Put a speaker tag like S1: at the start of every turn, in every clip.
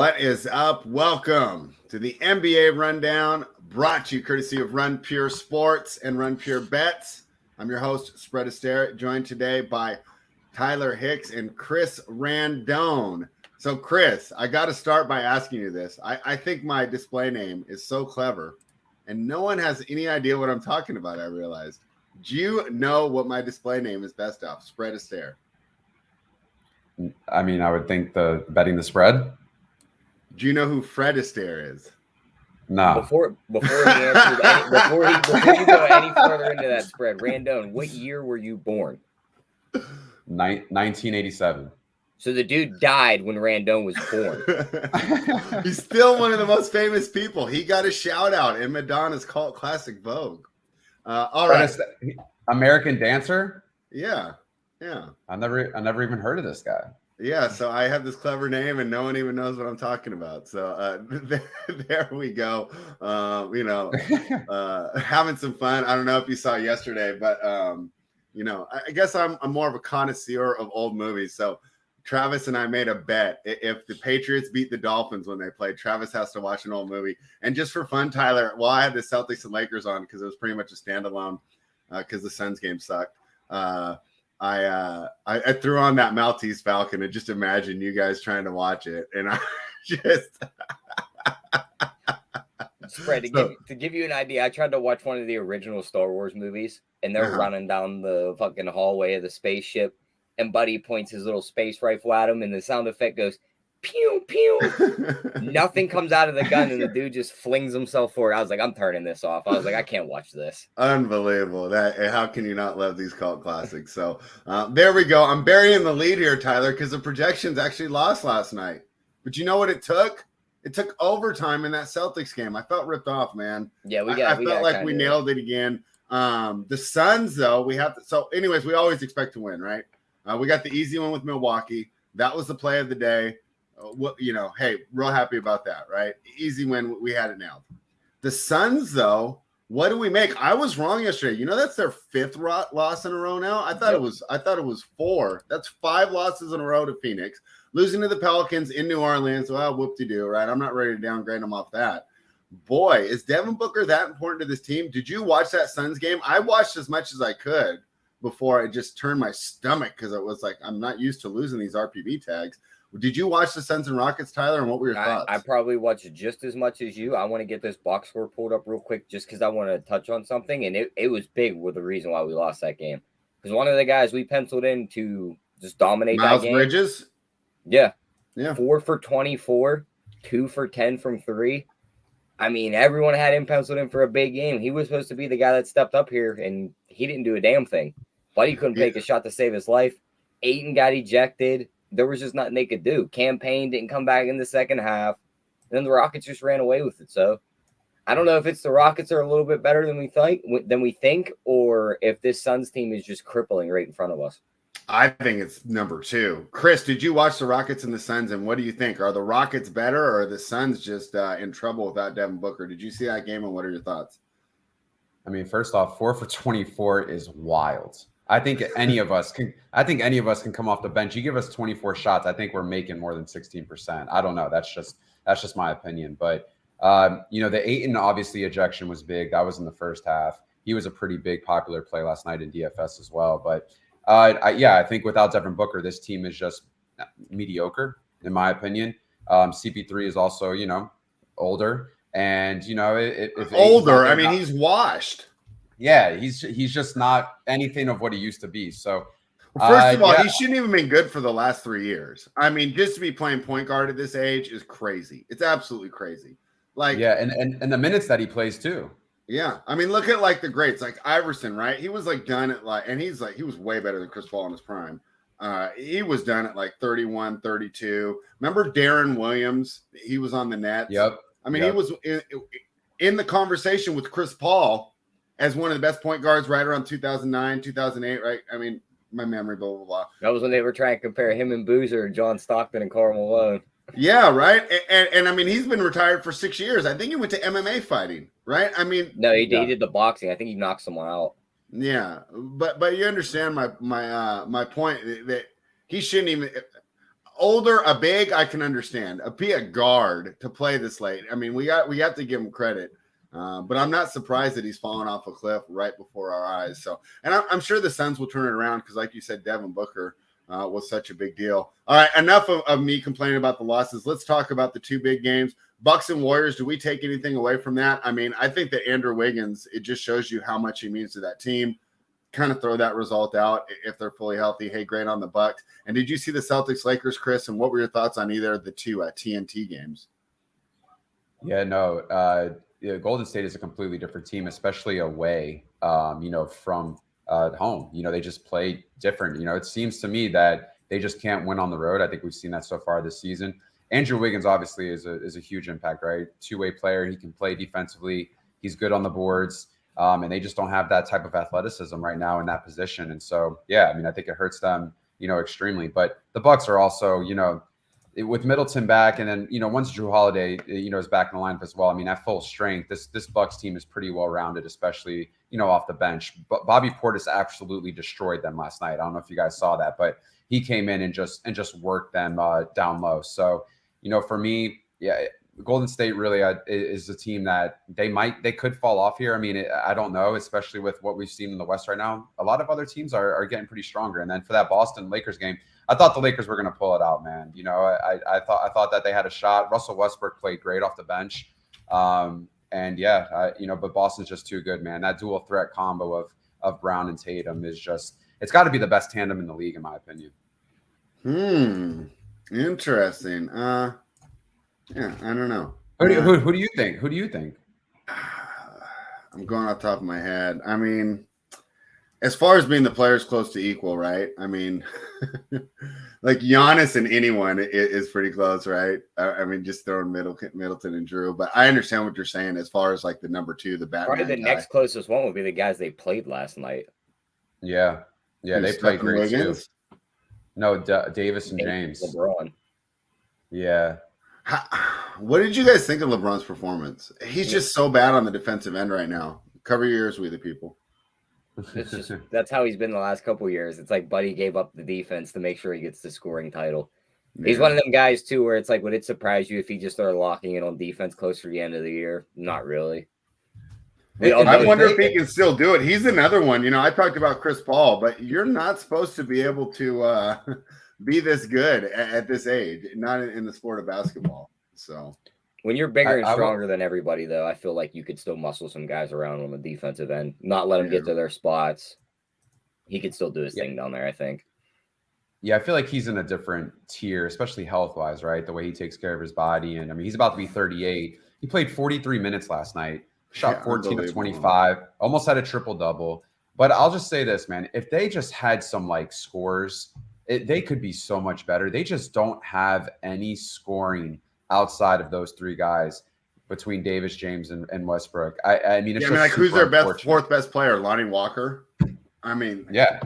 S1: What is up? Welcome to the NBA Rundown, brought to you courtesy of Run Pure Sports and Run Pure Bets. I'm your host, Astaire, joined today by Tyler Hicks and Chris Randone. So, Chris, I got to start by asking you this. I think my display name is so clever, and no one has any idea what I'm talking about, I realized. Do you know what my display name is best of? Spread Astaire.
S2: I mean, I would think the betting the spread.
S1: Do you know who Fred Astaire is?
S2: No.
S3: Before he answers before you go any further into that spread, Randone, what year were you born?
S2: 1987.
S3: So the dude died when Randone was born.
S1: He's still one of the most famous people. He got a shout out in Madonna's cult classic Vogue. All right.
S2: American Dancer?
S1: Yeah.
S2: I never even heard of this guy.
S1: Yeah, so I have this clever name and no one even knows what I'm talking about. So there we go. Having some fun. I don't know if you saw yesterday, but I guess I'm more of a connoisseur of old movies. So Travis and I made a bet. If the Patriots beat the Dolphins when they played, Travis has to watch an old movie. And just for fun, Tyler, I had the Celtics and Lakers on because it was pretty much a standalone because the Suns game sucked. I threw on that Maltese Falcon and just imagine you guys trying to watch it, and I just
S3: spread to give you an idea. I tried to watch one of the original Star Wars movies, and they're running down the fucking hallway of the spaceship, and Buddy points his little space rifle at him, and the sound effect goes pew pew. Nothing comes out of the gun, and the dude just flings himself forward. I was like, I'm turning this off. I was like, I can't watch this.
S1: Unbelievable. How can you not love these cult classics? So there we go. I'm burying the lead here, Tyler, because the projections actually lost last night. But you know what it took? It took overtime in that Celtics game. I felt ripped off, man.
S3: Yeah,
S1: I felt like we nailed it again. The Suns, though, we have to. So, anyways, we always expect to win, right? We got the easy one with Milwaukee. That was the play of the day. Hey, real happy about that, right? Easy win. We had it nailed. The Suns, though, what do we make? I was wrong yesterday. That's their fifth loss in a row now. I thought it was 4. That's 5 losses in a row to Phoenix, losing to the Pelicans in New Orleans. Well, whoop-de-doo, right? I'm not ready to downgrade them off that. Boy, is Devin Booker that important to this team? Did you watch that Suns game? I watched as much as I could before I just turned my stomach because it was like I'm not used to losing these RPB tags. Did you watch the Suns and Rockets, Tyler, and what were your thoughts?
S3: I probably watched just as much as you. I want to get this box score pulled up real quick just because I want to touch on something, and it was big with the reason why we lost that game. Because one of the guys we penciled in to just dominate
S1: Miles
S3: that game.
S1: Bridges?
S3: Yeah.
S1: 4
S3: for 24, 2 for 10 from 3. I mean, everyone had him penciled in for a big game. He was supposed to be the guy that stepped up here, and he didn't do a damn thing. Buddy couldn't take a shot to save his life. Ayton got ejected. There was just nothing they could do. Campaign didn't come back in the second half. And then the Rockets just ran away with it. So I don't know if it's the Rockets are a little bit better than we think, or if this Suns team is just crippling right in front of us.
S1: I think it's number 2. Chris, did you watch the Rockets and the Suns, and what do you think? Are the Rockets better, or are the Suns just in trouble without Devin Booker? Did you see that game, and what are your thoughts?
S2: I mean, first off, 4 for 24 is wild. I think any of us can come off the bench. You give us 24 shots, I think we're making more than 16%. I don't know. That's just my opinion. But the Ayton obviously ejection was big. That was in the first half. He was a pretty big popular play last night in DFS as well. But I think without Devin Booker, this team is just mediocre in my opinion. CP3 is also older, and if
S1: older, I mean he's washed.
S2: Yeah, he's just not anything of what he used to be. So,
S1: first of all, he shouldn't even been good for the last 3 years. I mean, just to be playing point guard at this age is crazy. It's absolutely crazy.
S2: And the minutes that he plays too.
S1: Yeah, I mean, look at like the greats, like Iverson, right? He was like done at and he was way better than Chris Paul in his prime. He was done at like 31, 32. Remember Darren Williams? He was on the Nets.
S2: Yep.
S1: I mean, he was in the conversation with Chris Paul as one of the best point guards right around 2009, 2008, right? I mean, my memory, blah, blah, blah.
S3: That was when they were trying to compare him and Boozer, John Stockton, and Karl Malone.
S1: Yeah, right? And I mean, he's been retired for 6 years. I think he went to MMA fighting, right? I mean.
S3: No, he did the boxing. I think he knocked someone out.
S1: Yeah, but you understand my point that he shouldn't even older, a big, I can understand. Be a guard to play this late. I mean, we have to give him credit. But I'm not surprised that he's fallen off a cliff right before our eyes. So, and I'm sure the Suns will turn it around because, like you said, Devin Booker was such a big deal. All right, enough of me complaining about the losses. Let's talk about the two big games. Bucks and Warriors, do we take anything away from that? I mean, I think that Andrew Wiggins, it just shows you how much he means to that team. Kind of throw that result out if they're fully healthy. Hey, great on the Bucks. And did you see the Celtics Lakers, Chris? And what were your thoughts on either of the two TNT games?
S2: Yeah, no. Golden State is a completely different team, especially away, from home. They just play different. It seems to me that they just can't win on the road. I think we've seen that so far this season. Andrew Wiggins obviously is a huge impact, right? Two-way player. He can play defensively. He's good on the boards. And they just don't have that type of athleticism right now in that position. And so, yeah, I mean, I think it hurts them, extremely. But the Bucks are also, with Middleton back, and then once Drew Holiday is back in the lineup as well. I mean, at full strength, this Bucks team is pretty well rounded, especially off the bench. But Bobby Portis absolutely destroyed them last night. I don't know if you guys saw that, but he came in and just worked them down low. So for me, yeah, Golden State really is a team that they could fall off here. I mean, I don't know, especially with what we've seen in the West right now. A lot of other teams are getting pretty stronger. And then for that Boston Lakers game, I thought the Lakers were going to pull it out, man. I thought that they had a shot. Russell Westbrook played great off the bench. But Boston's just too good, man. That dual threat combo of Brown and Tatum is it's got to be the best tandem in the league, in my opinion.
S1: Interesting. Yeah, I don't know.
S2: Who do you think? Who do you think?
S1: I'm going off the top of my head. I mean, as far as being the players close to equal, right? I mean, like Giannis and anyone is pretty close, right? I mean, just throwing Middleton and Drew. But I understand what you're saying as far as like the number two, the Batman
S3: Probably the
S1: guy.
S3: next closest one would be the guys they played last night.
S2: Yeah, they played great Wiggins? Too. No, Davis and James.
S3: LeBron.
S2: Yeah.
S1: What did you guys think of LeBron's performance? He's just so bad on the defensive end right now. Cover your ears, we the people.
S3: It's just that's how he's been the last couple of years. It's like Buddy gave up the defense to make sure he gets the scoring title. Yeah. He's one of them guys too, where it's like, would it surprise you if he just started locking in on defense closer to the end of the year? Not really.
S1: I wonder if he can still do it. He's another one. I talked about Chris Paul, but you're not supposed to be able to be this good at this age, not in the sport of basketball. So
S3: when you're bigger and stronger than everybody, though, I feel like you could still muscle some guys around on the defensive end, not let them get to their spots. He could still do his thing down there, I think.
S2: Yeah, I feel like he's in a different tier, especially health-wise, right? The way he takes care of his body. And, I mean, he's about to be 38. He played 43 minutes last night, shot 14 of 25, almost had a triple-double. But I'll just say this, man. If they just had some, scores, they could be so much better. They just don't have any scoring outside of those three guys between Davis, James, and Westbrook. I mean, it's
S1: who's their fourth best player? Lonnie Walker? I mean,
S2: yeah.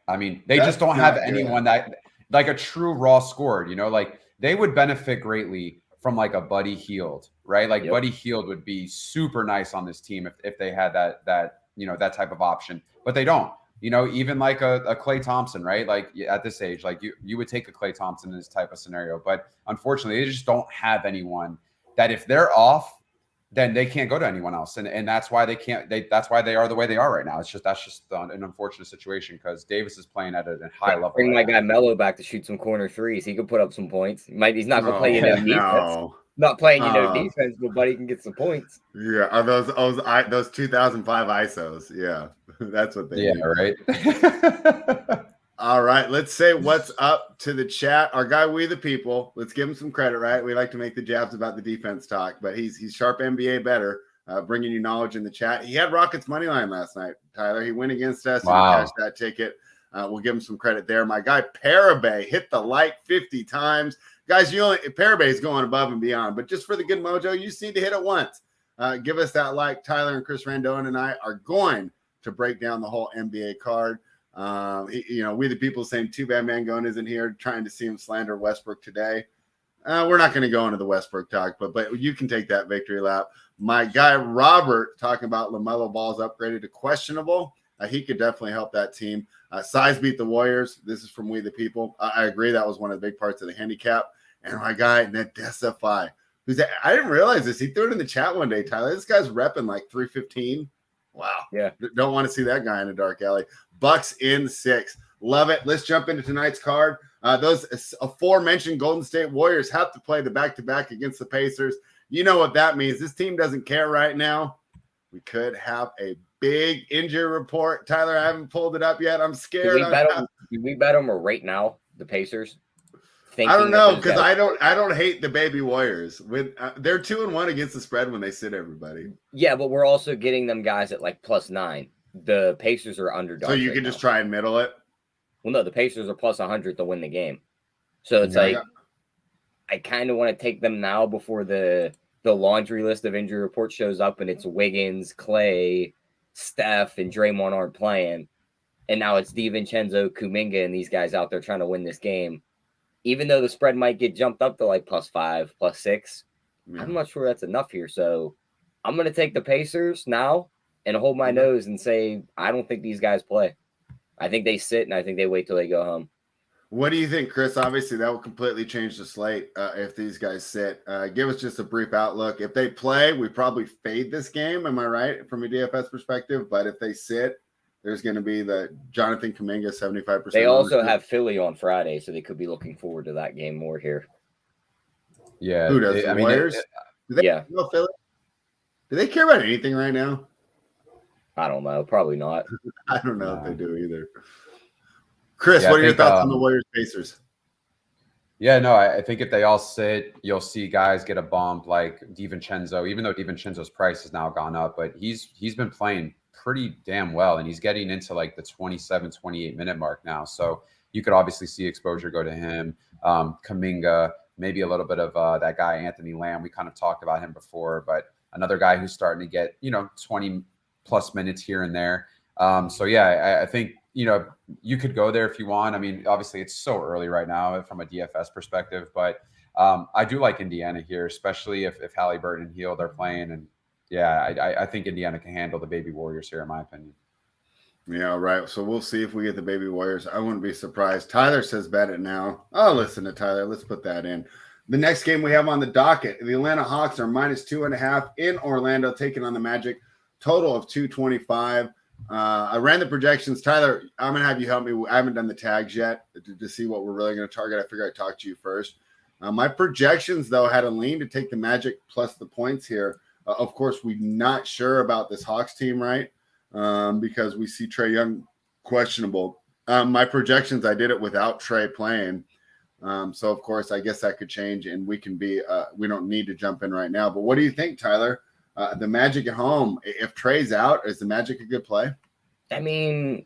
S2: I mean, they just don't have anyone that like a true raw scorer, they would benefit greatly from like a Buddy Hield, right? Like Buddy Hield would be super nice on this team if they had that type of option, but they don't. Even like a Klay Thompson, right? Like at this age, like you would take a Klay Thompson in this type of scenario. But unfortunately, they just don't have anyone that if they're off, then they can't go to anyone else. And that's why they can't. That's why they are the way they are right now. That's just an unfortunate situation because Davis is playing at a high level.
S3: Bring my guy Melo back to shoot some corner threes. He could put up some points. He's not going to play defense. Not playing defense, but Buddy can get some points.
S1: Yeah, are those 2005 ISOs? Yeah, that's what they.
S2: Yeah,
S1: do.
S2: Right.
S1: All right, let's say what's up to the chat. Our guy, We the People. Let's give him some credit, right? We like to make the jabs about the defense talk, but he's sharp NBA better, bringing you knowledge in the chat. He had Rockets money line last night, Tyler. He went against us and cashed that ticket. We'll give him some credit there. My guy Parabay hit the 50 times. Guys, Parabay is going above and beyond, but just for the good mojo, you just need to hit it once. Give us that like. Tyler and Chris Randone and I are going to break down the whole NBA card. We the people saying too bad Mangone isn't here, trying to see him slander Westbrook today. We're not going to go into the Westbrook talk, but you can take that victory lap. My guy Robert talking about LaMelo Ball's upgraded to questionable. He could definitely help that team. Size beat the Warriors. This is from We the People. I agree. That was one of the big parts of the handicap. And my guy, Ned Desafai, I didn't realize this. He threw it in the chat one day, Tyler. This guy's repping like 315. Wow.
S3: Yeah.
S1: Don't want to see that guy in a dark alley. Bucks in 6. Love it. Let's jump into tonight's card. Those aforementioned Golden State Warriors have to play the back-to-back against the Pacers. You know what that means. This team doesn't care right now. We could have a big injury report. Tyler, I haven't pulled it up yet. I'm scared.
S3: Do we bet them right now, the Pacers?
S1: I don't know, because I don't hate the baby Warriors. They're 2-1 against the spread when they sit everybody.
S3: Yeah, but we're also getting them guys at like +9. The Pacers are underdogs.
S1: So you can just try and middle it.
S3: Well, no, the Pacers are +100 to win the game. So it's I kind of want to take them now before the laundry list of injury reports shows up and it's Wiggins, Clay, Steph, and Draymond aren't playing. And now it's DiVincenzo, Kuminga, and these guys out there trying to win this game. Even though the spread might get jumped up to like +5, +6, I'm not sure that's enough here. So I'm going to take the Pacers now and hold my nose and say, I don't think these guys play. I think they sit and I think they wait till they go home.
S1: What do you think, Chris? Obviously, that will completely change the slate if these guys sit. Give us just a brief outlook. If they play, we probably fade this game. Am I right from a DFS perspective? But if they sit, there's going to be the Jonathan Kuminga 75%.
S3: They also have Philly on Friday, so they could be looking forward to that game more here.
S2: Yeah.
S1: Who does? The Warriors? Do they know Philly? Do they care about anything right now?
S3: I don't know. Probably not.
S1: I don't know if they do either. Chris, what are your thoughts on the Warriors Pacers?
S2: Yeah, no, I think if they all sit, you'll see guys get a bump like DiVincenzo, even though DiVincenzo's price has now gone up, but he's been playing pretty damn well, and he's getting into like the 27, 28 minute mark now. So you could obviously see exposure go to him. Kuminga, maybe a little bit of that guy, Anthony Lamb. We kind of talked about him before, but another guy who's starting to get, 20 plus minutes here and there. So yeah, I think, you could go there if you want. I mean, obviously it's so early right now from a DFS perspective, but I do like Indiana here, especially if Halliburton and Hield are playing. And yeah, I think Indiana can handle the baby Warriors here, in my opinion.
S1: Yeah, right. So we'll see if we get the baby Warriors. I wouldn't be surprised. Tyler says bet it now. I'll listen to Tyler. Let's put that in. The next game we have on the docket, the Atlanta Hawks are -2.5 in Orlando, taking on the Magic. Total of 225. I ran the projections. Tyler, I'm going to have you help me. I haven't done the tags yet to see what we're really going to target. I figured I'd talk to you first. My projections, though, had a lean to take the Magic plus the points here. Of course, we're not sure about this Hawks team, right? Because we see Trae Young questionable. My projections, I did it without Trae playing. So, of course, I guess that could change, and we don't need to jump in right now. But what do you think, Tyler? The Magic at home, if Trae's out, is the Magic a good play?
S3: I mean,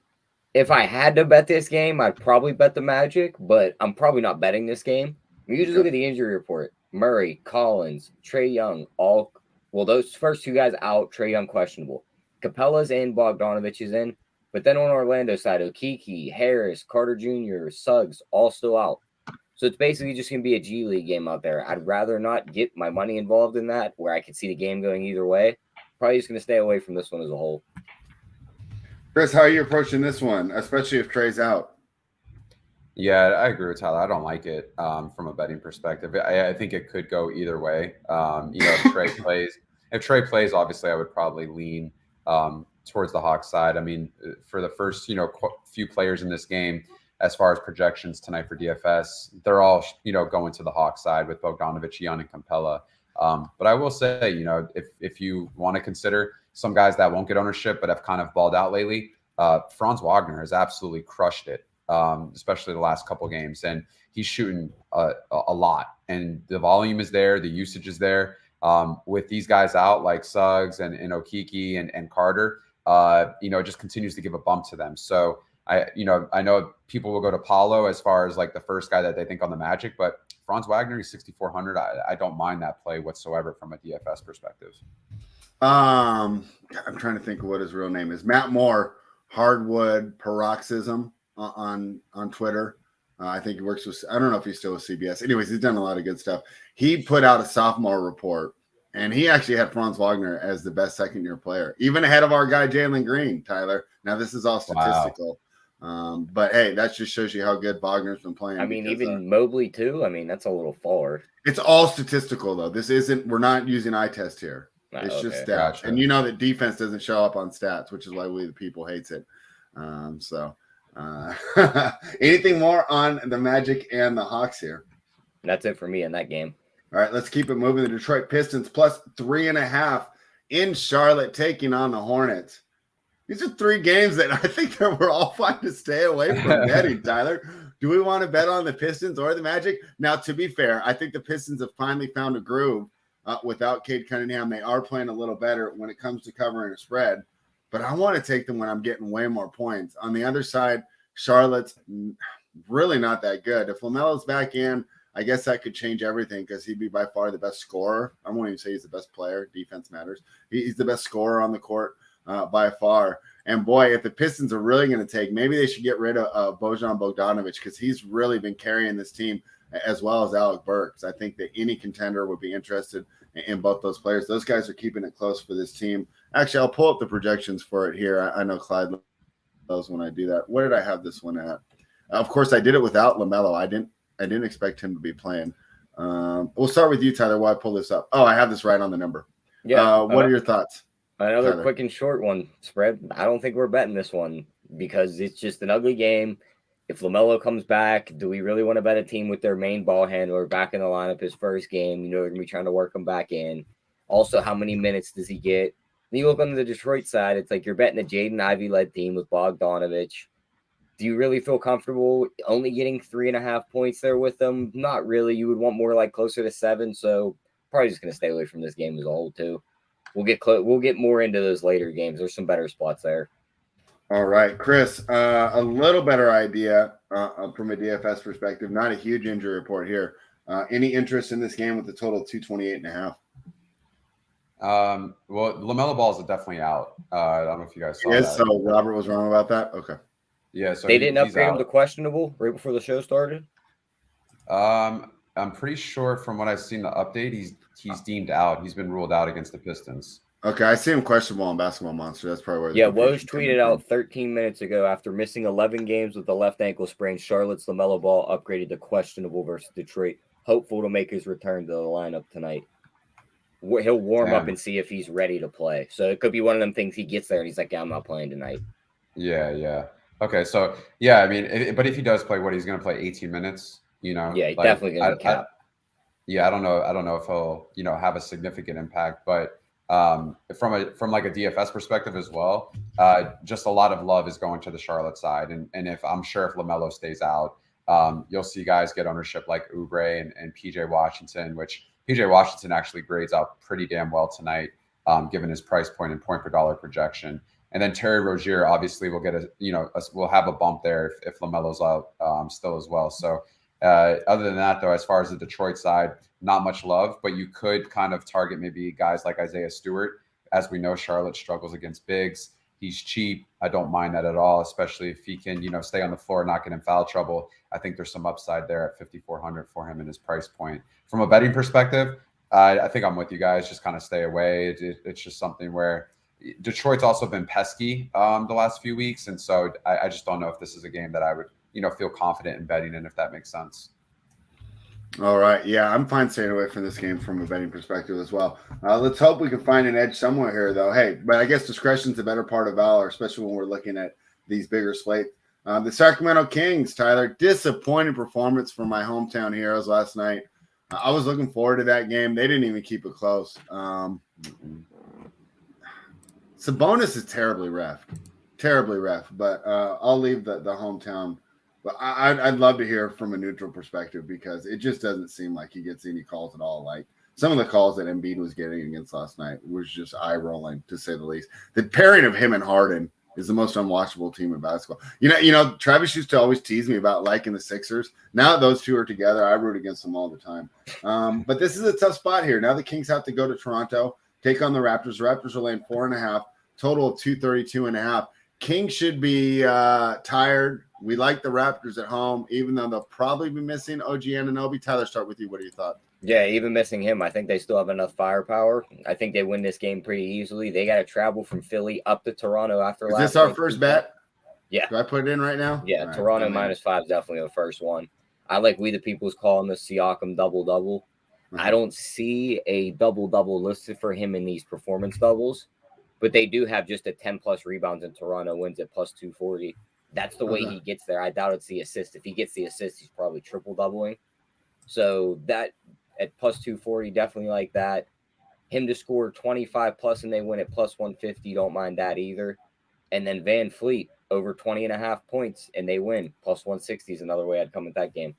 S3: if I had to bet this game, I'd probably bet the Magic, but I'm probably not betting this game. You just look at the injury report. Murray, Collins, Trae Young, those first two guys out, Trae Young questionable. Capella's in, Bogdanovich is in. But then on Orlando's side, Okeke, Harris, Carter Jr., Suggs, all still out. So it's basically just going to be a G League game out there. I'd rather not get my money involved in that, where I could see the game going either way. Probably just going to stay away from this one as a whole.
S1: Chris, how are you approaching this one, especially if Trae's out?
S2: Yeah, I agree with Tyler. I don't like it from a betting perspective. I think it could go either way. If Trae plays, obviously I would probably lean towards the Hawks side. I mean, for the first, few players in this game, as far as projections tonight for DFS, they're all, going to the Hawks side with Bogdanovich, Young, and Capella. But I will say, if you want to consider some guys that won't get ownership but have kind of balled out lately, Franz Wagner has absolutely crushed it, especially the last couple games. And he's shooting a lot. And the volume is there. The usage is there. With these guys out like Suggs and Okeke and Carter, it just continues to give a bump to them. So, I know people will go to Paulo as far as like the first guy that they think on the Magic, but Franz Wagner is 6,400. I don't mind that play whatsoever from a DFS perspective.
S1: I'm trying to think of what his real name is. Matt Moore, Hardwood Paroxysm on Twitter. I think he works with, I don't know if he's still with CBS. Anyways, he's done a lot of good stuff. He put out a sophomore report, And he actually had Franz Wagner as the best second-year player, even ahead of our guy Jalen Green, Tyler. Now, this is all statistical. Wow. But, hey, that just shows you how good Wagner's been playing.
S3: I mean, even Mobley, too. I mean, that's a little far.
S1: It's all statistical, though. This isn't – we're not using eye test here. It's just stats. Gotcha. And you know that defense doesn't show up on stats, which is why we the people hates it. Anything more on the Magic and the Hawks here?
S3: That's it for me in that game.
S1: All right, let's keep it moving. The Detroit Pistons plus 3.5 in Charlotte taking on the Hornets. These are 3 games that I think that we're all fine to stay away from betting, Tyler. Do we want to bet on the Pistons or the Magic? Now, to be fair, I think the Pistons have finally found a groove without Cade Cunningham. They are playing a little better when it comes to covering a spread, but I want to take them when I'm getting way more points. On the other side, Charlotte's really not that good. If LaMelo's back in, I guess that could change everything because he'd be by far the best scorer. I won't even say he's the best player. Defense matters. He's the best scorer on the court by far. And, boy, if the Pistons are really going to take, maybe they should get rid of Bojan Bogdanovic because he's really been carrying this team as well as Alec Burks. I think that any contender would be interested in both those players. Those guys are keeping it close for this team. Actually, I'll pull up the projections for it here. I know Clyde loves when I do that. Where did I have this one at? Of course, I did it without LaMelo. I didn't expect him to be playing. We'll start with you, Tyler, while I pull this up. Oh, I have this right on the number.
S3: Yeah.
S1: What are your thoughts?
S3: Another Tyler? Quick and short one spread. I don't think we're betting this one because it's just an ugly game. If LaMelo comes back, do we really want to bet a team with their main ball handler back in the lineup his first game? You know, they're going to be trying to work him back in. Also, how many minutes does he get? Then you look on the Detroit side, it's like you're betting a Jaden Ivey-led team with Bogdanovic. Do you really feel comfortable only getting 3.5 points there with them? Not really. You would want more like closer to 7. So probably just going to stay away from this game as a whole too. We'll get more into those later games. There's some better spots there.
S1: All right, Chris, a little better idea from a DFS perspective. Not a huge injury report here. Any interest in this game with the total 228.5?
S2: Well, LaMelo Ball is definitely out. I don't know if you guys saw that.
S1: So Robert was wrong about that? Okay.
S2: Yeah, so
S3: they didn't upgrade him to questionable right before the show started?
S2: I'm pretty sure from what I've seen the update, he's deemed out. He's been ruled out against the Pistons.
S1: Okay, I see him questionable on Basketball Monster. That's probably where.
S3: Yeah, Woj tweeted out 13 minutes ago after missing 11 games with a left ankle sprain. Charlotte's LaMelo Ball upgraded to questionable versus Detroit. Hopeful to make his return to the lineup tonight. He'll warm up and see if he's ready to play. So it could be one of them things he gets there and he's like, "Yeah, I'm not playing tonight."
S2: Yeah. Okay, so yeah, I mean, but if he does play, he's going to play 18 minutes. You know,
S3: yeah, he's definitely going to cap.
S2: I don't know if he'll have a significant impact, but. From like a DFS perspective as well, just a lot of love is going to the Charlotte side, and if I'm sure if LaMelo stays out, you'll see guys get ownership like Oubre and PJ Washington, which PJ Washington actually grades out pretty damn well tonight, given his price point and point per dollar projection. And then Terry Rozier obviously will get we'll have a bump there if LaMelo's out still as well. So other than that, though, as far as the Detroit side, not much love, but you could kind of target maybe guys like Isaiah Stewart. As we know, Charlotte struggles against bigs. He's cheap. I don't mind that at all, especially if he can, stay on the floor, not get in foul trouble. I think there's some upside there at 5,400 for him in his price point. From a betting perspective, I think I'm with you guys. Just kind of stay away. It's just something where Detroit's also been pesky the last few weeks, and so I just don't know if this is a game that I would, feel confident in betting in, if that makes sense.
S1: All right. Yeah, I'm fine staying away from this game from a betting perspective as well. Let's hope we can find an edge somewhere here, though. Hey, but I guess discretion's the better part of valor, especially when we're looking at these bigger slates. The Sacramento Kings, Tyler, disappointing performance from my hometown heroes last night. I was looking forward to that game. They didn't even keep it close. Sabonis is terribly ref, but I'll leave the hometown. But I'd love to hear from a neutral perspective because it just doesn't seem like he gets any calls at all. Like some of the calls that Embiid was getting against last night was just eye-rolling, to say the least. The pairing of him and Harden is the most unwatchable team in basketball. Travis used to always tease me about liking the Sixers. Now that those two are together, I root against them all the time. But this is a tough spot here. Now the Kings have to go to Toronto, take on the Raptors. The Raptors are laying 4.5, total of 232.5. Kings should be tired. We like the Raptors at home, even though they'll probably be missing OG Anunoby. Tyler, start with you. What do you thought?
S3: Yeah, even missing him, I think they still have enough firepower. I think they win this game pretty easily. They got to travel from Philly up to Toronto after
S1: Is
S3: last
S1: this our
S3: night.
S1: first bet?
S3: Yeah.
S1: Do I put it in right now?
S3: Yeah,
S1: All right,
S3: Toronto
S1: I'm in.
S3: -5 is definitely the first one. I like We the People's calling the Siakam double-double. I don't see a double-double listed for him in these performance doubles, but they do have just a 10-plus rebounds in Toronto wins at +240. That's the way he gets there. I doubt it's the assist. If he gets the assist, he's probably triple-doubling. So that at +240, definitely like that. Him to score 25 plus and they win at +150, don't mind that either. And then Van Fleet over 20.5 points and they win +160 is another way I'd come with that game.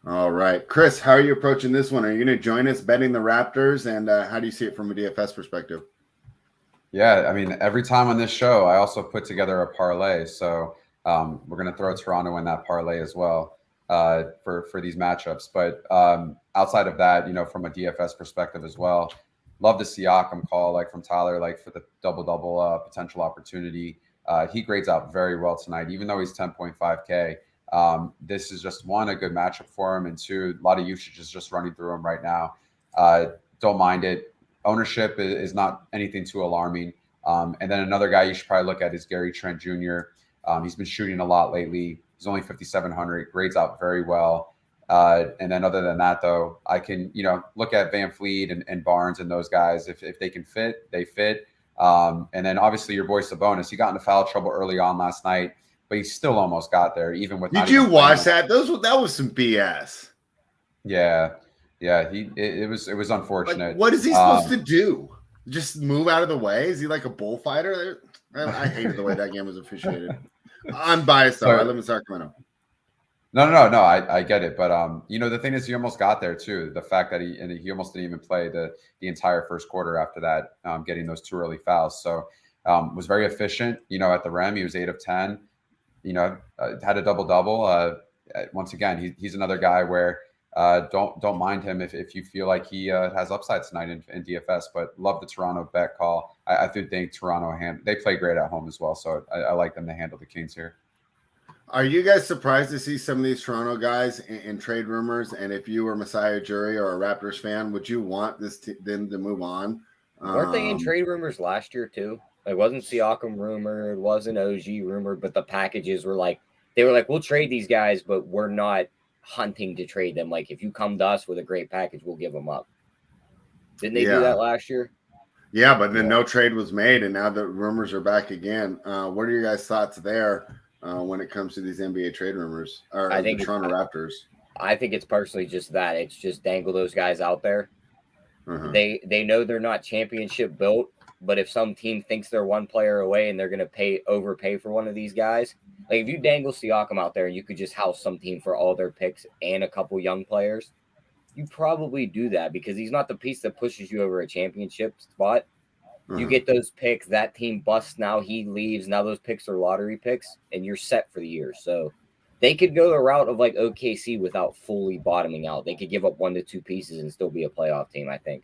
S1: All right, Chris, how are you approaching this one? Are you going to join us betting the Raptors, and how do you see it from a DFS perspective?
S2: Yeah, I mean, every time on this show, I also put together a parlay. So we're going to throw Toronto in that parlay as well for these matchups. But outside of that, from a DFS perspective as well, love the Siakam call, like from Tyler, like for the double-double potential opportunity. He grades out very well tonight, even though he's 10.5K. This is just one, a good matchup for him, and two, a lot of usage is just running through him right now. Don't mind it. Ownership is not anything too alarming. And then another guy you should probably look at is Gary Trent Jr. He's been shooting a lot lately. He's only 5,700, grades out very well. And then other than that, though, I can, look at Van Fleet and Barnes and those guys. If they can fit, they fit. And then obviously your boy Sabonis, he got into foul trouble early on last night, but he still almost got there, even with.
S1: Did you watch that? That was some BS.
S2: Yeah. It was unfortunate.
S1: Like, what is he supposed to do? Just move out of the way? Is he like a bullfighter? I hated the way that game was officiated. I'm biased though. I live in Sacramento.
S2: No. I get it, but the thing is, he almost got there too. The fact that he almost didn't even play the entire first quarter after that, getting those 2 early fouls. So was very efficient. At the rim, he was 8 of 10. Had a double-double. Once again, he's another guy where don't mind him if you feel like he has upside tonight in DFS. But love the Toronto bet call. I do think Toronto they play great at home as well, so I like them to handle the Kings here.
S1: Are you guys surprised to see some of these Toronto guys in trade rumors? And if you were Messiah Jury or a Raptors fan, would you want them to move on?
S3: Weren't they in trade rumors last year too? It wasn't Siakam rumored, it wasn't OG rumored, but the packages were like, we'll trade these guys, but we're not hunting to trade them. Like, if you come to us with a great package, we'll give them up. Didn't they do that last year?
S1: Yeah, but then no trade was made, and now the rumors are back again. What are your guys' thoughts there when it comes to these NBA trade rumors? Or I think the Toronto Raptors.
S3: I think it's personally just that. It's just dangle those guys out there. They know they're not championship built, but if some team thinks they're one player away and they're going to overpay for one of these guys, like if you dangle Siakam out there and you could just house some team for all their picks and a couple young players, you probably do that because he's not the piece that pushes you over a championship spot. You get those picks, that team busts, now he leaves, now those picks are lottery picks, and you're set for the year. So they could go the route of like OKC without fully bottoming out. They could give up 1 to 2 pieces and still be a playoff team, I think.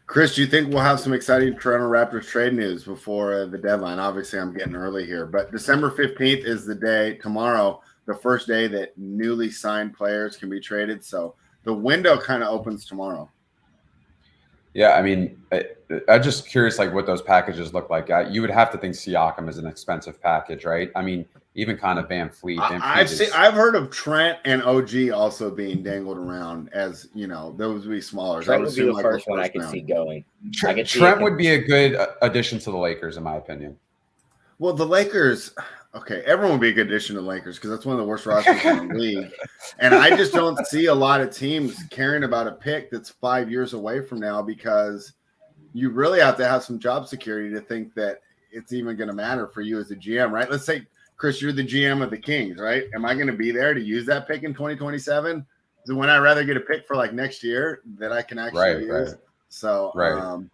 S1: Chris, do you think we'll have some exciting Toronto Raptors trade news before the deadline? Obviously, I'm getting early here, but December 15th is the day, tomorrow, the first day that newly signed players can be traded. So the window kind of opens tomorrow.
S2: Yeah, I mean, I'm just curious, like what those packages look like. You would have to think Siakam is an expensive package, right? I mean, even kind of Van Fleet.
S1: I've heard of Trent and OG also being dangled around as those would be smaller.
S3: Trent would be the first one I could see going.
S2: Trent would be a good addition to the Lakers, in my opinion.
S1: Well, the Lakers, okay, everyone would be a good addition to the Lakers because that's one of the worst rosters in the league. And I just don't see a lot of teams caring about a pick that's 5 years away from now because you really have to have some job security to think that it's even going to matter for you as a GM, right? Let's say, Chris, you're the GM of the Kings, right? Am I going to be there to use that pick in 2027? So when I rather get a pick for like next year that I can actually use.
S2: Right.
S1: So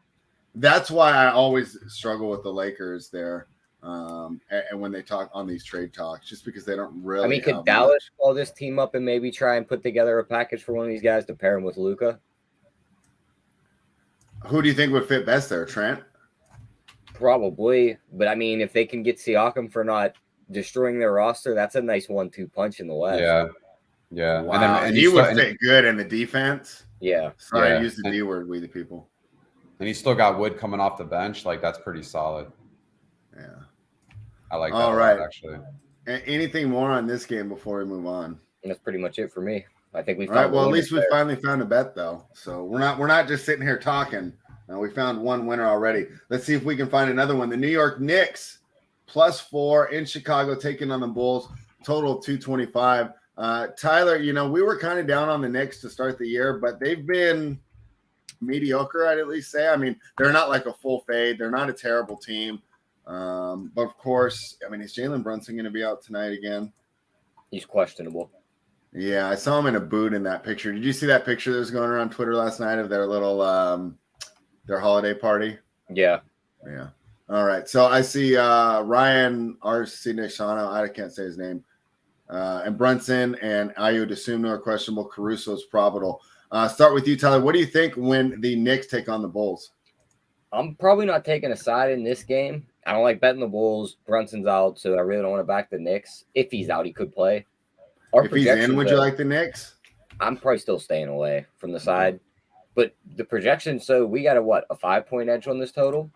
S1: that's why I always struggle with the Lakers there. And when they talk on these trade talks, just because they don't really.
S3: I mean, could Dallas call this team up and maybe try and put together a package for one of these guys to pair him with Luka?
S1: Who do you think would fit best there, Trent?
S3: Probably, but I mean, if they can get Siakam for not destroying their roster, that's a nice 1-2 punch in the West.
S2: Yeah.
S1: Wow.
S2: And
S1: he would fit good in the defense.
S3: Yeah.
S1: Sorry,
S2: Yeah.
S1: I used the D word, we the people.
S2: And he's still got Wood coming off the bench. Like, that's pretty solid.
S1: Yeah.
S2: I like that
S1: All
S2: a
S1: right.
S2: lot, actually.
S1: Anything more on this game before we move on?
S3: And that's pretty much it for me. I think we
S1: All right.
S3: found
S1: Well, at least we finally found a bet, though. So we're not just sitting here talking. We found one winner already. Let's see if we can find another one. The New York Knicks +4 in Chicago taking on the Bulls. Total of 225. Tyler, we were kind of down on the Knicks to start the year, but they've been mediocre, I'd at least say. I mean, they're not like a full fade. They're not a terrible team. But of course, I mean, is Jalen Brunson going to be out tonight again?
S3: He's questionable.
S1: Yeah, I saw him in a boot in that picture. Did you see that picture that was going around Twitter last night of their little their holiday party?
S3: Yeah.
S1: Yeah. All right. So I see Ryan Arcinishano, I can't say his name, and Brunson and Ayo Dosunmu are questionable. Caruso is probable. Start with you, Tyler. What do you think when the Knicks take on the Bulls?
S3: I'm probably not taking a side in this game. I don't like betting the Bulls. Brunson's out, so I really don't want to back the Knicks. If he's out, he could play.
S1: If he's in, would you like the Knicks?
S3: I'm probably still staying away from the side. But the projection, so we got a 5-point edge on this total?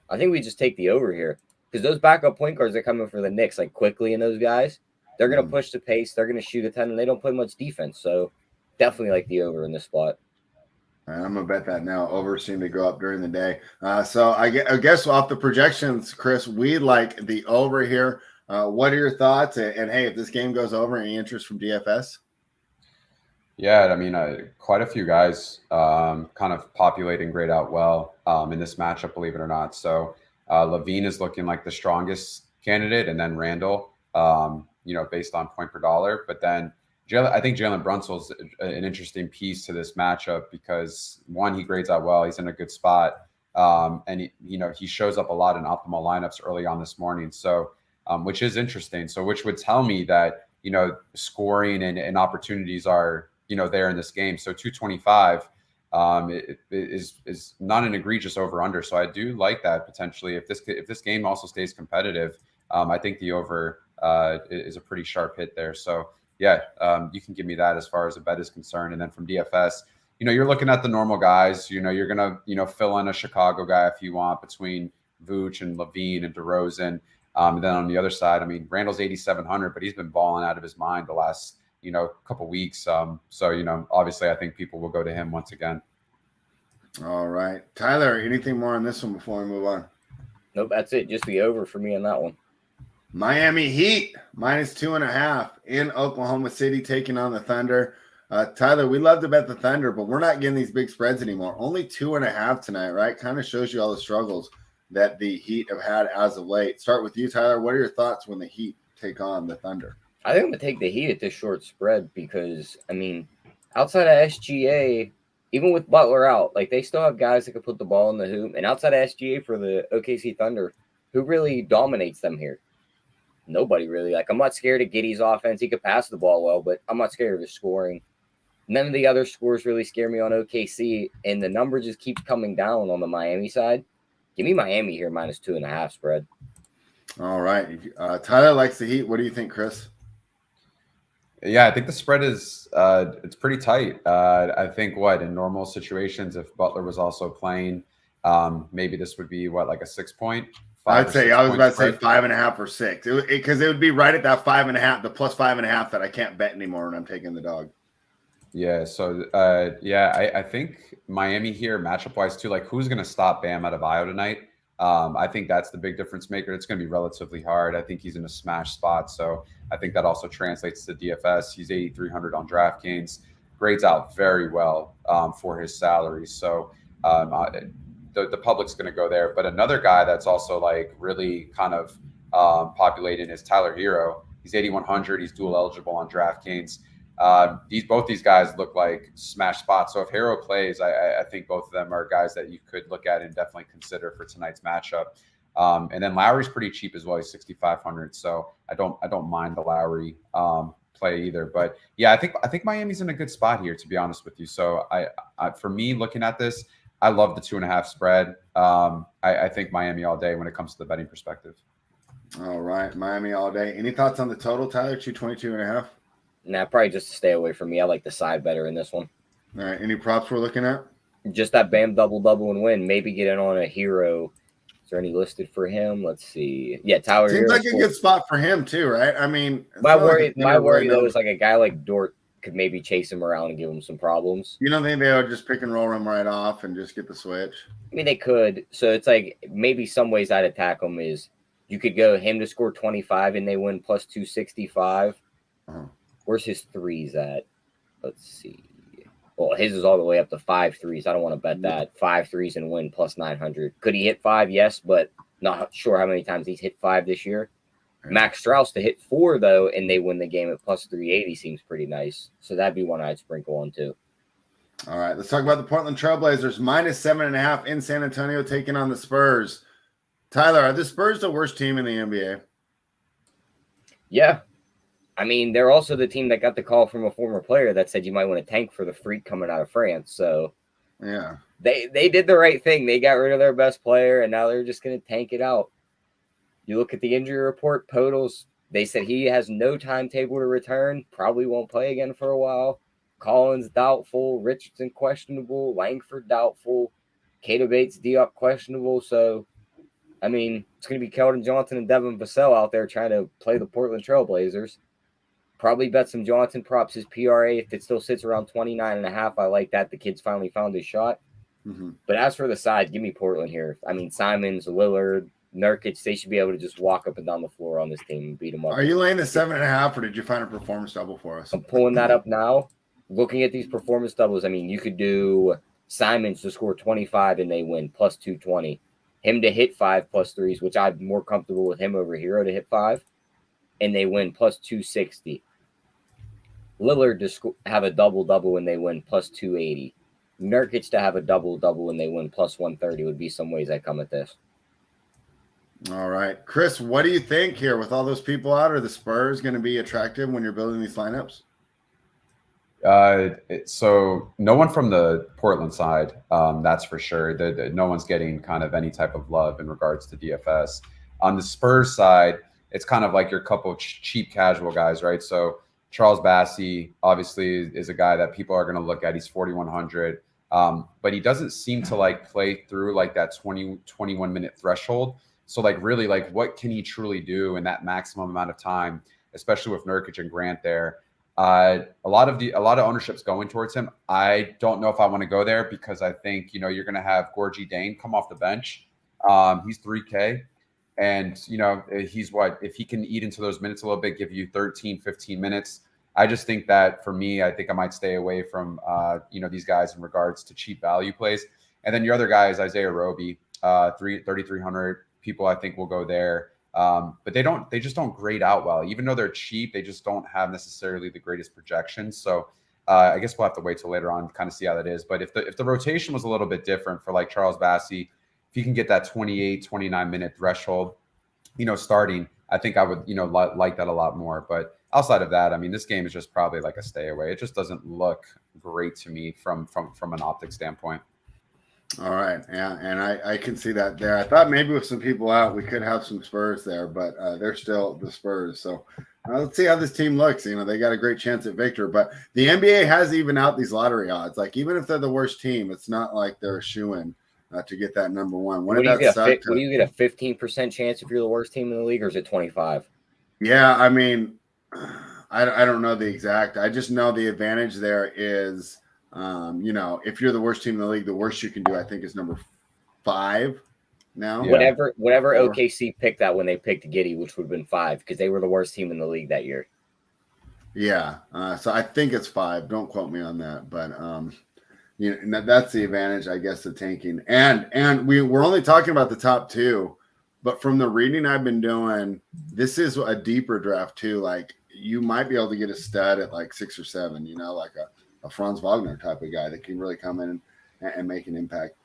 S3: I think we just take the over here. Because those backup point guards are coming for the Knicks, like Quickly and those guys. They're going to push the pace. They're going to shoot a ton, and they don't play much defense. So definitely like the over in this spot.
S1: I'm going to bet that now. Over seem to go up during the day. So I guess off the projections, Chris, we like the over here. What are your thoughts? And hey, if this game goes over, any interest from DFS?
S2: Yeah, I mean, quite a few guys kind of populating grayed out well in this matchup, believe it or not. So Levine is looking like the strongest candidate, and then Randall, based on point per dollar. But then I think Jalen Brunson's an interesting piece to this matchup because, one, he grades out well. He's in a good spot. And he shows up a lot in optimal lineups early on this morning. So, which is interesting. So, which would tell me that, scoring and opportunities are, there in this game. So 225 is not an egregious over under. So I do like that potentially. If this game also stays competitive, I think the over is a pretty sharp hit there. So yeah, you can give me that as far as a bet is concerned. And then from DFS, you're looking at the normal guys. You're gonna fill in a Chicago guy if you want between Vooch and Levine and DeRozan. And then on the other side, I mean, Randall's 8,700, but he's been balling out of his mind the last couple weeks. So obviously, I think people will go to him once again.
S1: All right, Tyler. Anything more on this one before we move on?
S3: Nope, that's it. Just the over for me on that one.
S1: Miami Heat -2.5 in Oklahoma City taking on the Thunder. Tyler, we love to bet the Thunder, but we're not getting these big spreads anymore. Only 2.5 tonight, right? Kind of shows you all the struggles that the Heat have had as of late. Start with you, Tyler. What are your thoughts when the Heat take on the Thunder?
S3: I think I'm going to take the Heat at this short spread because, I mean, outside of SGA, even with Butler out, like they still have guys that can put the ball in the hoop. And outside of SGA for the OKC Thunder, who really dominates them here? Nobody really. Like, I'm not scared of Giddey's offense. He could pass the ball well, but I'm not scared of his scoring. None of the other scores really scare me on OKC, and the number just keeps coming down on the Miami side. Give me Miami here -2.5 spread.
S1: All right. Tyler likes the Heat. What do you think, Chris?
S2: Yeah, I think the spread is it's pretty tight. I think in normal situations, if Butler was also playing, maybe this would be like a 6 point.
S1: I was about to say 5.5 or 6 because it would be right at that 5.5, the +5.5 that I can't bet anymore when I'm taking the dog.
S2: Yeah. So I think Miami here matchup wise too. Like, who's going to stop Bam Adebayo tonight? I think that's the big difference maker. It's going to be relatively hard. I think he's in a smash spot. So I think that also translates to DFS. He's 8,300 on DraftKings, grades out very well for his salary. So the public's going to go there. But another guy that's also like really kind of populating is Tyler Hero. He's 8,100. He's dual eligible on DraftKings. Both these guys look like smash spots. So if Hero plays, I think both of them are guys that you could look at and definitely consider for tonight's matchup. And then Lowry's pretty cheap as well. He's 6,500. So I don't mind the Lowry play either. But yeah, I think Miami's in a good spot here, to be honest with you. So I for me looking at this, I love the 2.5 spread. I think Miami all day when it comes to the betting perspective.
S1: All right, Miami all day. Any thoughts on the total, Tyler? 222.5.
S3: Nah, probably just to stay away from me. I like the side better in this one.
S1: All right. Any props we're looking at?
S3: Just that Bam double and win. Maybe get in on a hero. Is there any listed for him? Let's see. Yeah, Tyler
S1: Seems
S3: Hero.
S1: like a good spot for him too, right? I mean,
S3: my worry though is like a guy like Dort could maybe chase him around and give him some problems.
S1: You don't think they would just pick and roll him right off and just get the switch?
S3: I mean, they could. So it's like maybe some ways I'd attack him is you could go him to score 25 and they win plus 265. Where's his threes at? Let's see. Well, his is all the way up to 5 threes. I don't want to bet that. 5 threes and win plus 900. Could he hit 5? Yes, but not sure how many times he's hit 5 this year. Max Strauss to hit 4, though, and they win the game at plus 380 seems pretty nice. So that'd be one I'd sprinkle on, too.
S1: All right, let's talk about the Portland Trailblazers. Minus 7.5 in San Antonio taking on the Spurs. Tyler, are the Spurs the worst team in the NBA?
S3: Yeah. I mean, they're also the team that got the call from a former player that said you might want to tank for the freak coming out of France. So
S1: yeah,
S3: they did the right thing. They got rid of their best player, and now they're just going to tank it out. You look at the injury report, Podol's, they said he has no timetable to return, probably won't play again for a while. Collins doubtful, Richardson questionable, Langford doubtful, Keita Bates-Diop questionable. So, I mean, it's going to be Keldon Johnson and Devin Vassell out there trying to play the Portland Trailblazers. Probably bet some Johnson props. His PRA, if it still sits around 29.5, I like that. The kid's finally found his shot. But as for the side, give me Portland here. I mean, Simons, Lillard, Nurkic, they should be able to just walk up and down the floor on this team and beat them up.
S1: Are you laying the 7.5, or did you find a performance double for us?
S3: I'm pulling that up now. Looking at these performance doubles, I mean, you could do Simons to score 25 and they win plus 220. Him to hit 5 plus 3s, which I'm more comfortable with him over Hero to hit 5, and they win plus 260. Lillard to have a double-double and they win plus 280. Nurkic to have a double-double and they win plus 130 would be some ways I come at this.
S1: All right. Chris, what do you think here with all those people out? Are the Spurs going to be attractive when you're building these lineups?
S2: So no one from the Portland side, that's for sure. No one's getting kind of any type of love in regards to DFS. On the Spurs side, it's kind of like your couple of cheap casual guys, right? So Charles Bassey obviously is a guy that people are going to look at. He's 4,100, but he doesn't seem to like play through like that 21 minute threshold. So like really like what can he truly do in that maximum amount of time, especially with Nurkic and Grant there? A lot of ownership's going towards him. I don't know if I want to go there because I think, you know, you're going to have Gorgie Dane come off the bench. He's 3K. And, you know, he's what, if he can eat into those minutes a little bit, give you 13, 15 minutes. I just think that for me, I think I might stay away from, you know, these guys in regards to cheap value plays. And then your other guy is Isaiah Roby, 3,300 people I think will go there. But they just don't grade out well. Even though they're cheap, they just don't have necessarily the greatest projections. So I guess we'll have to wait till later on to kind of see how that is. But if the rotation was a little bit different for like Charles Bassey, if you can get that 28, 29 minute threshold, you know, starting, I think I would, you know, like that a lot more. But outside of that, I mean, this game is just probably like a stay away. It just doesn't look great to me from an optic standpoint.
S1: All right. Yeah. And I can see that there. I thought maybe with some people out, we could have some Spurs there, but they're still the Spurs. So let's see how this team looks. You know, they got a great chance at victory, but the NBA has even out these lottery odds. Like, even if they're the worst team, it's not like they're a shoo-in to get that number one.
S3: What do you get a 15% chance if you're the worst team in the league, or is it 25?
S1: Yeah. I mean, I don't know the exact. I just know the advantage there is, you know, if you're the worst team in the league, the worst you can do, I think, is number 5 now.
S3: Yeah. Whatever OKC picked that when they picked Giddy, which would have been 5, because they were the worst team in the league that year.
S1: Yeah. So I think it's 5. Don't quote me on that. But, you know, that's the advantage, I guess, of tanking. And we're only talking about the top 2. But from the reading I've been doing, this is a deeper draft, too. Like, you might be able to get a stud at like 6 or 7, you know, like a Franz Wagner type of guy that can really come in and make an impact.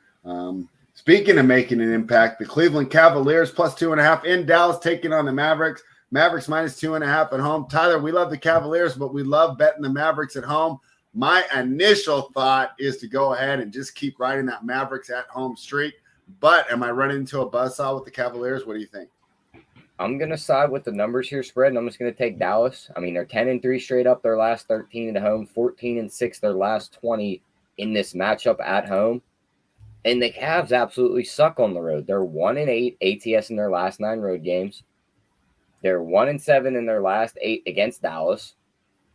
S1: Speaking of making an impact, the Cleveland Cavaliers plus 2.5 in Dallas taking on the Mavericks. Mavericks minus 2.5 at home. Tyler, we love the Cavaliers, but we love betting the Mavericks at home. My initial thought is to go ahead and just keep riding that Mavericks at home streak. But am I running into a buzzsaw with the Cavaliers? What do you think?
S3: I'm going to side with the numbers here spread, and I'm just going to take Dallas. I mean, they're 10-3 straight up their last 13 at home, 14-6 their last 20 in this matchup at home. And the Cavs absolutely suck on the road. They're 1-8 ATS in their last 9 road games. They're 1-7 in their last 8 against Dallas.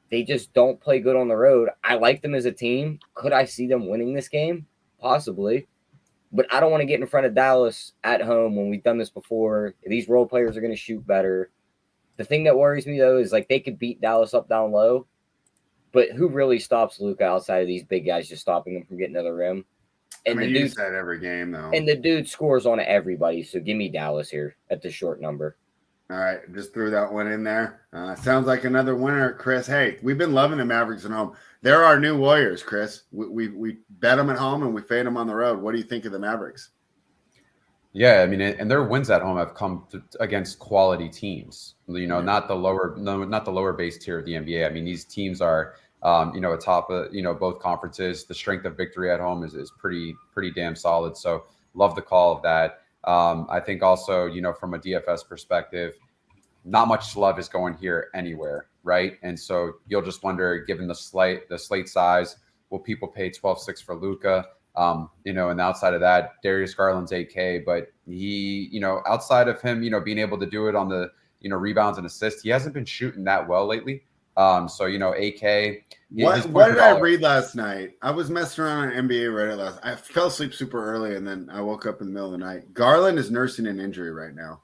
S3: They just don't play good on the road. I like them as a team. Could I see them winning this game? Possibly. But I don't want to get in front of Dallas at home when we've done this before. These role players are going to shoot better. The thing that worries me, though, is like they could beat Dallas up down low. But who really stops Luka outside of these big guys just stopping him from getting to the rim? And
S1: I mean,
S3: the
S1: you
S3: dude
S1: said every game, though.
S3: And the dude scores on everybody, so give me Dallas here at the short number.
S1: All right, just threw that one in there. Sounds like another winner, Chris. Hey, we've been loving the Mavericks at home. They're our new Warriors, Chris. We bet them at home and we fade them on the road. What do you think of the Mavericks?
S2: Yeah, I mean, and their wins at home have come against quality teams. Not the lower base tier of the NBA. I mean, these teams are atop of both conferences. The strength of victory at home is pretty damn solid. So love the call of that. I think also from a DFS perspective, not much love is going here anywhere, right? And so you'll just wonder, given the slate size, will people pay 12.6 for Luka? And outside of that, Darius Garland's 8K, but he, outside of him, being able to do it on the, rebounds and assists, he hasn't been shooting that well lately. So 8K.
S1: What did I read last night? I was messing around on NBA Reddit last. I fell asleep super early, and then I woke up in the middle of the night. Garland is nursing an injury right now.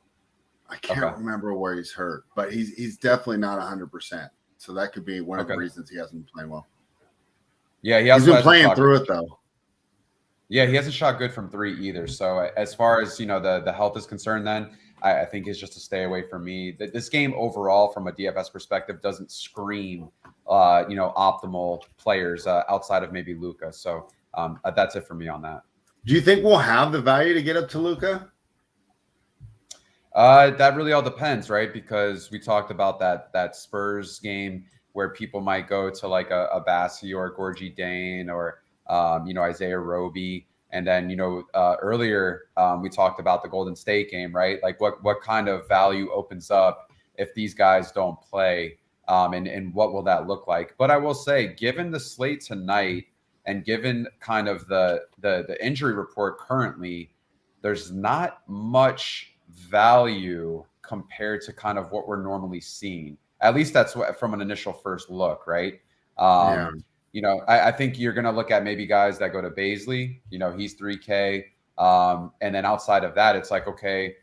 S1: I can't remember where he's hurt, but he's definitely not 100%. So that could be one of the reasons he hasn't been playing well.
S2: Yeah,
S1: he's been playing through it though.
S2: Yeah, he hasn't shot good from 3 either. So as far as the health is concerned, then I think it's just a stay away from me. This game overall, from a DFS perspective, doesn't scream optimal players outside of maybe Luka. So that's it for me on that.
S1: Do you think we'll have the value to get up to Luka?
S2: That really all depends, right? Because we talked about that Spurs game where people might go to like a Bassi or a Gorgie Dane or Isaiah Roby. And then, earlier we talked about the Golden State game, right? Like what kind of value opens up if these guys don't play, and what will that look like? But I will say, given the slate tonight and given kind of the injury report currently, there's not much value compared to kind of what we're normally seeing. At least that's what from an initial first look, right? I think you're going to look at maybe guys that go to Baisley, he's 3K. And then outside of that, it's like, okay,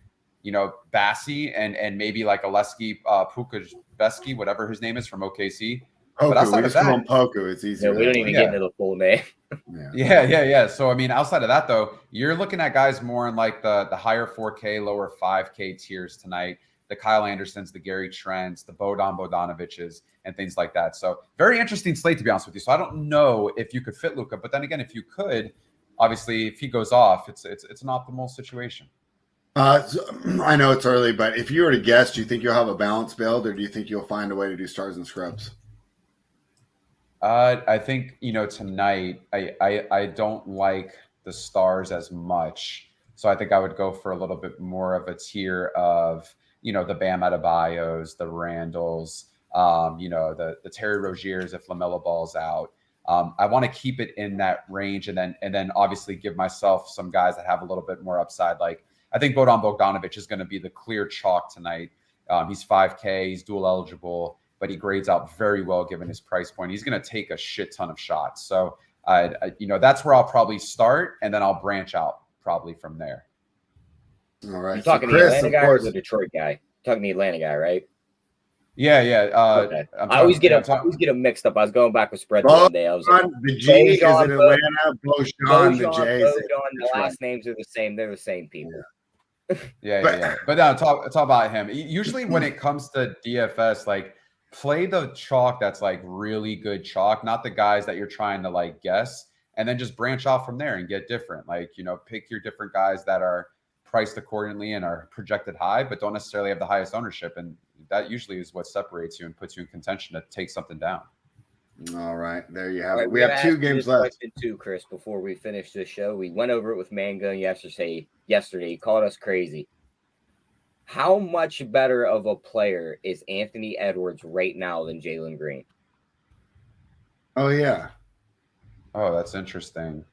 S2: Bassi and maybe like Aleski Pukaveski, whatever his name is from OKC.
S1: Poku, but outside of that, Poku, it's easy.
S3: Yeah, we don't even get into the full name.
S2: Yeah. So, I mean, outside of that, though, you're looking at guys more in like the higher 4K, lower 5K tiers tonight. The Kyle Andersons, the Gary Trents, the Bogdanoviches, and things like that. So very interesting slate, to be honest with you. So I don't know if you could fit Luka, but then again, if you could, obviously, if he goes off, it's an optimal situation.
S1: I know it's early, but if you were to guess, do you think you'll have a balanced build, or do you think you'll find a way to do stars and scrubs?
S2: I think tonight I don't like the stars as much, so I think I would go for a little bit more of a tier of the Bam Adebayos, the Randalls, the Terry Roziers if LaMelo Ball's out. I want to keep it in that range, and then obviously give myself some guys that have a little bit more upside. Like I think Bogdanovic is going to be the clear chalk tonight. He's 5K, he's dual eligible, but he grades out very well given his price point. He's going to take a shit ton of shots. So that's where I'll probably start, and then I'll branch out probably from there.
S1: All right.
S3: You're talking the Atlanta guy or the Detroit guy? You're talking the Atlanta guy, right?
S2: Yeah.
S3: Okay. I always get them mixed up. I was going back with spread the one day. I was like,
S1: the G is in Atlanta. Bojan, the J.
S3: The last names are the same. They're the same people.
S2: Yeah. But now talk about him. Usually when it comes to DFS, like play the chalk that's like really good chalk, not the guys that you're trying to like guess, and then just branch off from there and get different. Like, pick your different guys that are priced accordingly and are projected high, but don't necessarily have the highest ownership. And that usually is what separates you and puts you in contention to take something down.
S1: All right. There you have it. We have 2 games left.
S3: Question 2, Chris, before we finish this show. We went over it with Mango yesterday. He called us crazy. How much better of a player is Anthony Edwards right now than Jalen Green?
S1: Oh yeah.
S2: Oh, that's interesting.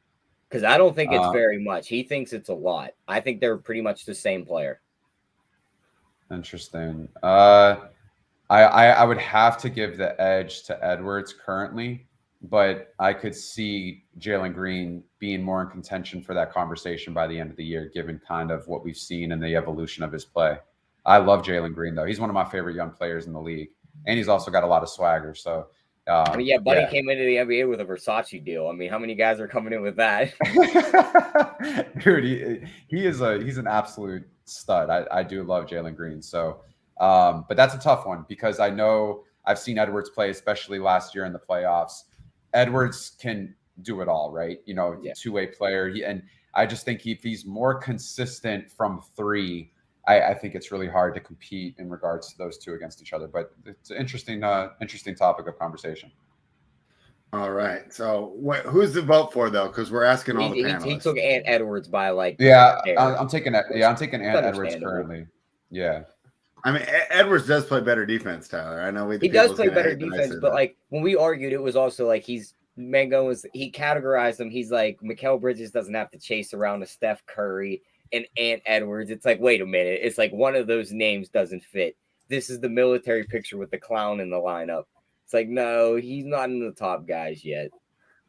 S3: Because I don't think it's very much. He thinks it's a lot. I think they're pretty much the same player.
S2: Interesting. I would have to give the edge to Edwards currently, but I could see Jalen Green being more in contention for that conversation by the end of the year, given kind of what we've seen and the evolution of his play. I love Jalen Green, though. He's one of my favorite young players in the league, and he's also got a lot of swagger. So,
S3: Buddy came into the NBA with a Versace deal. I mean, how many guys are coming in with that?
S2: Dude, he's an absolute stud. I do love Jalen Green. So, but that's a tough one because I know I've seen Edwards play, especially last year in the playoffs. Edwards can do it all, right? Two-way player. And I just think if he's more consistent from three, I think it's really hard to compete in regards to those two against each other. But it's an interesting topic of conversation.
S1: All right. So who's the vote for though? Because we're asking all the panelists.
S3: He took Ant Edwards by
S2: I'm taking Ant Edwards currently. Yeah.
S1: I mean, Edwards does play better defense, Tyler. I know
S3: he does play better defense, but when we argued, it was also like he categorized him. He's like Mikal Bridges doesn't have to chase around a Steph Curry and Ant Edwards. It's like, wait a minute. It's like one of those names doesn't fit. This is the military picture with the clown in the lineup. It's like, no, he's not in the top guys yet.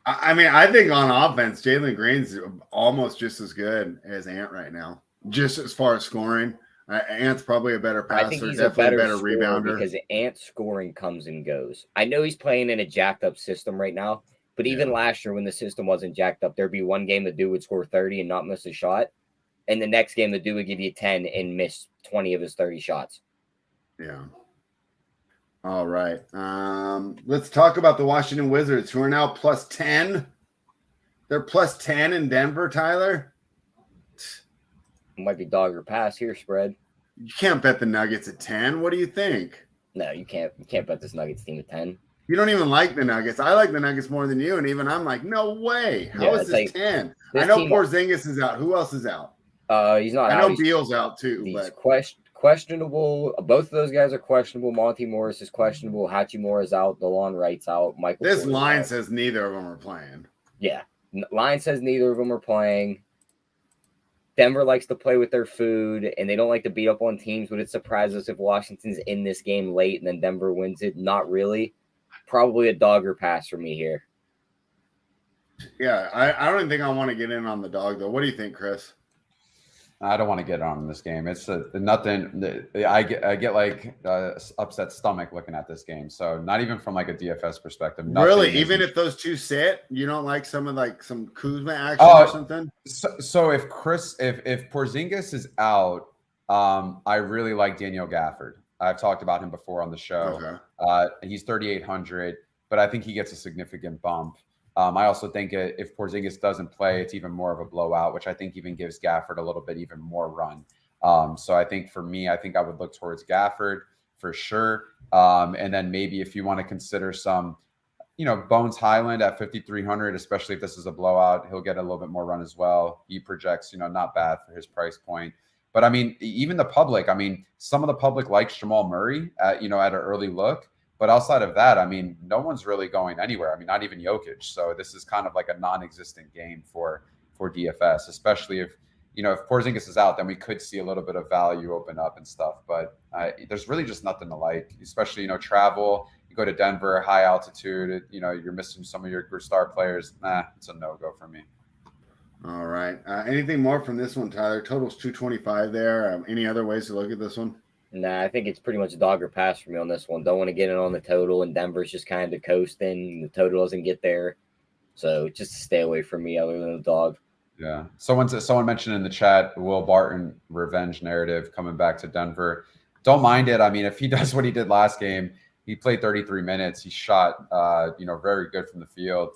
S1: I mean, I think on offense, Jalen Green's almost just as good as Ant right now, just as far as scoring. Ant's probably a better passer.
S3: I think he's
S1: definitely
S3: a better
S1: rebounder
S3: because Ant's scoring comes and goes. I know he's playing in a jacked up system right now, but even last year when the system wasn't jacked up, there'd be one game the dude would score 30 and not miss a shot. And the next game the dude would give you 10 and miss 20 of his 30 shots.
S1: Yeah. All right. Let's talk about the Washington Wizards, who are now plus 10. They're plus 10 in Denver, Tyler.
S3: Might be dog or pass here, spread.
S1: You can't bet the Nuggets at 10. What do you think?
S3: No, you can't. You can't bet this Nuggets team at 10.
S1: You don't even like the Nuggets. I like the Nuggets more than you, and even I'm like, no way. How is this 10? I know Porzingis is out. Who else is out?
S3: He's not out.
S1: I know Beal's out too.
S3: He's questionable. Both of those guys are questionable. Monty Morris is questionable. Hachimura is out. DeLon Wright's out.
S1: This line says neither of them are playing.
S3: Yeah. Line says neither of them are playing. Denver likes to play with their food, and they don't like to beat up on teams. Would it surprise us if Washington's in this game late and then Denver wins it? Not really. Probably a dog or pass for me here.
S1: Yeah, I don't even think I want to get in on the dog, though. What do you think, Chris?
S2: I don't want to get on in this game. It's nothing. I get like upset stomach looking at this game. So not even from like a DFS perspective.
S1: Really, even if those two sit, you don't like some Kuzma action or something.
S2: So if Porzingis is out, I really like Daniel Gafford. I've talked about him before on the show. Okay. He's 3,800, but I think he gets a significant bump. I also think if Porzingis doesn't play, it's even more of a blowout, which I think even gives Gafford a little bit even more run. So I think for me, I would look towards Gafford for sure. And then maybe if you want to consider some, Bones Highland at 5,300, especially if this is a blowout, he'll get a little bit more run as well. He projects, not bad for his price point. But I mean, even the public, some of the public likes Jamal Murray at an early look. But outside of that, no one's really going anywhere. Not even Jokic. So this is kind of like a non-existent game for DFS, especially if Porzingis is out, then we could see a little bit of value open up and stuff. But there's really just nothing to like, especially, travel. You go to Denver, high altitude, you're missing some of your star players. It's a no-go for me.
S1: All right. Anything more from this one, Tyler? Total's 225 there. Any other ways to look at this one?
S3: Nah, I think it's pretty much dog or pass for me on this one. Don't want to get in on the total, and Denver's just kind of coasting. The total doesn't get there. So just stay away from me other than the dog.
S2: Yeah. Someone mentioned in the chat, Will Barton revenge narrative coming back to Denver. Don't mind it. If he does what he did last game, he played 33 minutes. He shot, very good from the field.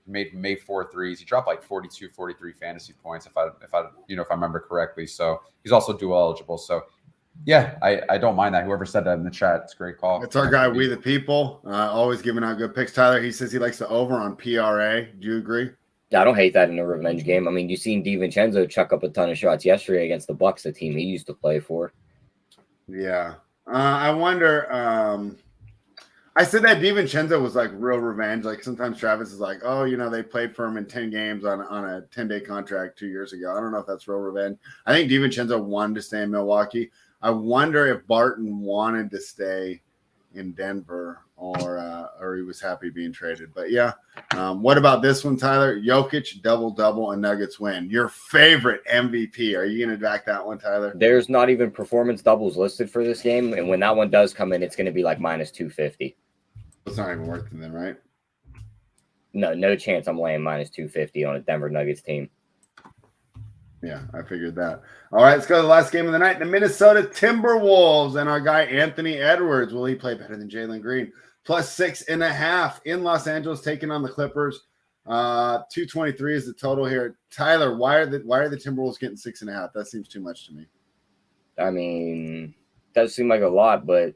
S2: He made 4 threes. He dropped like 42, 43 fantasy points if I remember correctly. So he's also dual eligible. So yeah, I don't mind that. Whoever said that in the chat, it's a great call.
S1: It's our guy, We the People, always giving out good picks. Tyler, he says he likes the over on PRA. Do you agree?
S3: I don't hate that in a revenge game. You seen DiVincenzo chuck up a ton of shots yesterday against the Bucks, the team he used to play for.
S1: Yeah. I wonder. I said that DiVincenzo was like real revenge. Like sometimes Travis is like, oh, they played for him in 10 games on a 10-day contract 2 years ago. I don't know if that's real revenge. I think DiVincenzo wanted to stay in Milwaukee. I wonder if Barton wanted to stay in Denver or he was happy being traded. But yeah. What about this one, Tyler? Jokic, double-double, and Nuggets win. Your favorite MVP. Are you going to back that one, Tyler?
S3: There's not even performance doubles listed for this game. And when that one does come in, it's going to be like minus 250.
S1: It's not even worth it then, right?
S3: No chance I'm laying minus 250 on a Denver Nuggets team.
S1: Yeah, I figured that. All right, let's go to the last game of the night. The Minnesota Timberwolves and our guy Anthony Edwards. Will he play better than Jalen Green? Plus 6.5 in Los Angeles, taking on the Clippers. 223 is the total here. Tyler, why are the Timberwolves getting 6.5? That seems too much to me.
S3: I mean, does seem like a lot, but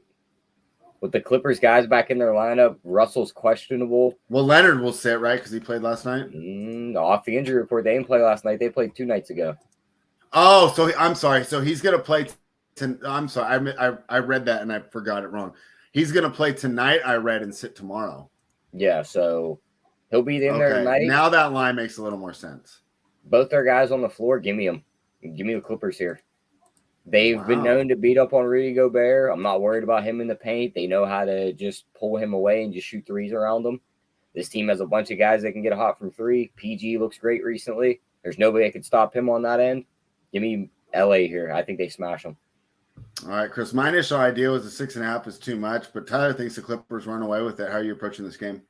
S3: with the Clippers guys back in their lineup, Russell's questionable.
S1: Well, Leonard will sit, right? Because he played last night.
S3: Off the injury report, they didn't play last night. They played 2 nights ago.
S1: Oh, so I'm sorry. So he's going to play. I'm sorry. I read that and I forgot it wrong. He's going to play tonight, I read, and sit tomorrow.
S3: Yeah, so he'll be in there tonight.
S1: Now that line makes a little more sense.
S3: Both their guys on the floor, give me them. Give me the Clippers here. They've been known to beat up on Rudy Gobert. I'm not worried about him in the paint. They know how to just pull him away and just shoot threes around him. This team has a bunch of guys that can get hot from three. PG looks great recently. There's nobody that can stop him on that end. Give me LA here. I think they smash them.
S1: All right, Chris. My initial idea was the 6.5 is too much, but Tyler thinks the Clippers run away with it. How are you approaching this game?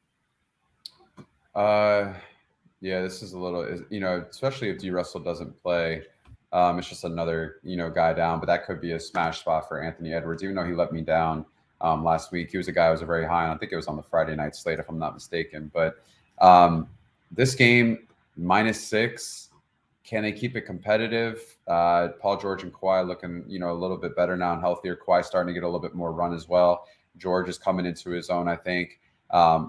S2: Yeah, this is a little, especially if D. Russell doesn't play. It's just another, guy down, but that could be a smash spot for Anthony Edwards, even though he let me down last week. He was a guy I was very high on. I think it was on the Friday night slate, if I'm not mistaken. But this game, -6, can they keep it competitive? Paul George and Kawhi looking, a little bit better now and healthier. Kawhi starting to get a little bit more run as well. George is coming into his own, I think,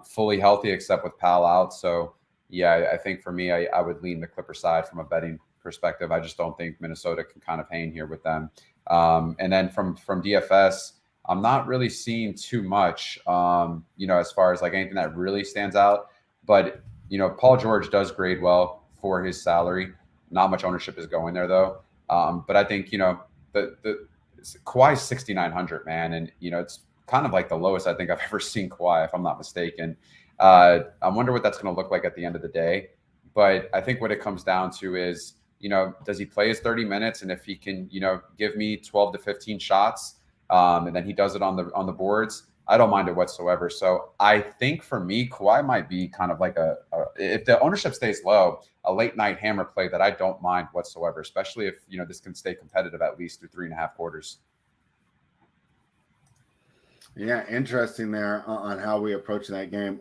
S2: fully healthy except with Powell out. So, yeah, I think for me, I would lean the Clipper side from a betting perspective. I just don't think Minnesota can kind of hang here with them. And then from DFS, I'm not really seeing too much, as far as like anything that really stands out. But, Paul George does grade well for his salary. Not much ownership is going there, though. But I think, the Kawhi's 6,900, man. And, it's kind of like the lowest I think I've ever seen Kawhi, if I'm not mistaken. I wonder what that's going to look like at the end of the day. But I think what it comes down to is, does he play his 30 minutes? And if he can, give me 12 to 15 shots, and then he does it on the boards, I don't mind it whatsoever. So I think for me, Kawhi might be kind of like if the ownership stays low, a late night hammer play that I don't mind whatsoever, especially if, this can stay competitive at least through 3.5 quarters.
S1: Yeah, interesting there on how we approach that game.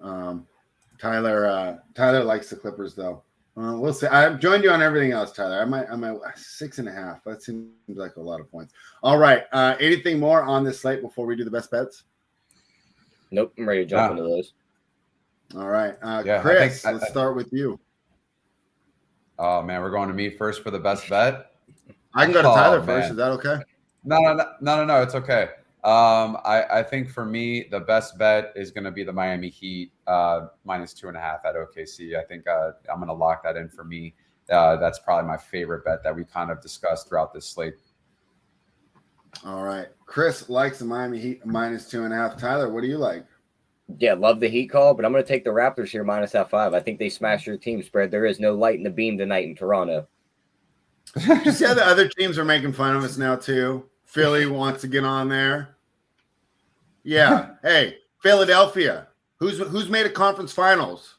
S1: Tyler likes the Clippers though. We'll see. I've joined you on everything else, Tyler. I'm at 6.5. That seems like a lot of points. All right. Anything more on this slate before we do the best bets?
S3: Nope. I'm ready to jump into those.
S1: All right. Chris, let's start with you.
S2: Oh man, we're going to me first for the best bet.
S1: I can go to Tyler first. Is that okay?
S2: No. It's okay. I think for me, the best bet is going to be the Miami Heat -2.5 at OKC. I think I'm going to lock that in for me. That's probably my favorite bet that we kind of discussed throughout this slate.
S1: All right. Chris likes the Miami Heat -2.5. Tyler, what do you like?
S3: Yeah, love the Heat call, but I'm going to take the Raptors here -5. I think they smash your team spread. There is no light in the beam tonight in Toronto.
S1: Did you see how the other teams are making fun of us now too? Philly wants to get on there. Yeah. Hey, Philadelphia. Who's made a conference finals?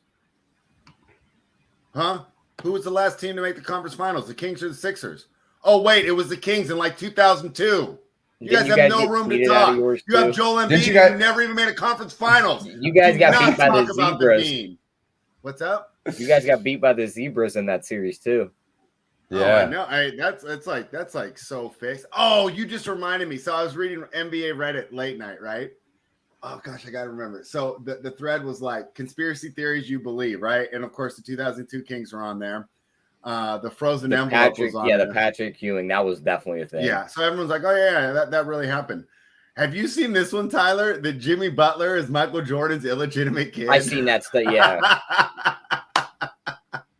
S1: Huh? Who was the last team to make the conference finals? The Kings or the Sixers? Oh, wait, it was the Kings in like 2002. You guys have no room to talk. You have Joel Embiid who never even made a conference finals.
S3: You guys got beat by the Zebras.
S1: What's up?
S3: You guys got beat by the Zebras in that series too.
S1: Yeah, no, that's like so fixed. Oh, you just reminded me. So I was reading NBA Reddit late night, right? Oh gosh, I gotta remember. So the thread was like conspiracy theories you believe, right? And of course, the 2002 Kings were on there. The frozen
S3: The
S1: envelope
S3: Patrick,
S1: was on
S3: yeah,
S1: there.
S3: the Patrick Ewing, that was definitely a thing.
S1: Yeah, so everyone's like, oh yeah, that really happened. Have you seen this one, Tyler? That Jimmy Butler is Michael Jordan's illegitimate kid?
S3: I seen that stuff. Yeah,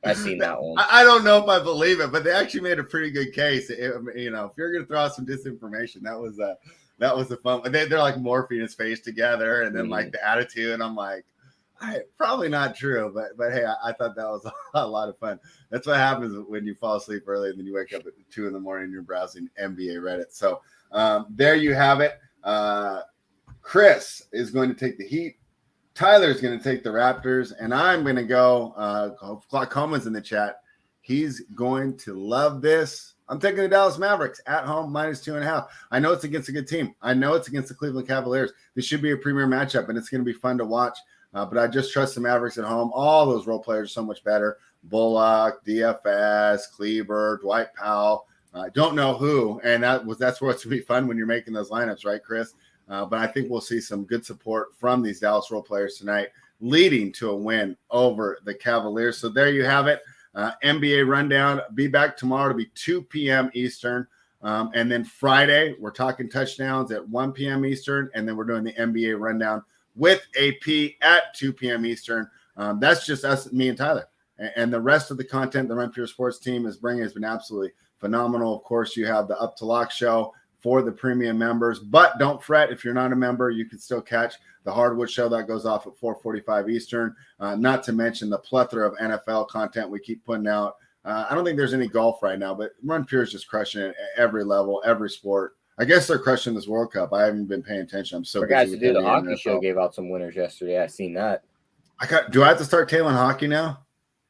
S3: I seen that one.
S1: I don't know if I believe it, but they actually made a pretty good case. If you're going to throw out some disinformation, that was a fun. They're like morphing his face together, and then like the attitude. And I'm like, probably not true, but hey, I thought that was a lot of fun. That's what happens when you fall asleep early and then you wake up at 2 a.m. and you're browsing NBA Reddit. So there you have it. Chris is going to take the Heat. Tyler's going to take the Raptors, and I'm going to go. Clark Coleman's in the chat. He's going to love this. I'm taking the Dallas Mavericks at home -2.5. I know it's against a good team. I know it's against the Cleveland Cavaliers. This should be a premier matchup, and it's going to be fun to watch. But I just trust the Mavericks at home. All those role players are so much better. Bullock, DFS, Kleber, Dwight Powell. I don't know who, and that's where it's going to be fun when you're making those lineups, right, Chris? But I think we'll see some good support from these Dallas role players tonight, leading to a win over the Cavaliers. So there you have it. NBA rundown. Be back tomorrow to be 2 p.m. Eastern. And then Friday, we're talking touchdowns at 1 p.m. Eastern. And then we're doing the NBA rundown with AP at 2 p.m. Eastern. That's just us, me and Tyler. And the rest of the content the Run Pure Sports team is bringing has been absolutely phenomenal. Of course, you have the Up to Lock show for the premium members, but don't fret if you're not a member. You can still catch the Hardwood show that goes off at 4:45 Eastern. Not to mention the plethora of NFL content we keep putting out. I don't think there's any golf right now, but Run Pure is just crushing it at every level, every sport. I guess they're crushing this World Cup. I haven't been paying attention. I'm so
S3: guys
S1: busy
S3: to do the
S1: with
S3: hockey
S1: NFL.
S3: show gave out some winners yesterday. I seen that.
S1: Do I have to start tailing hockey now?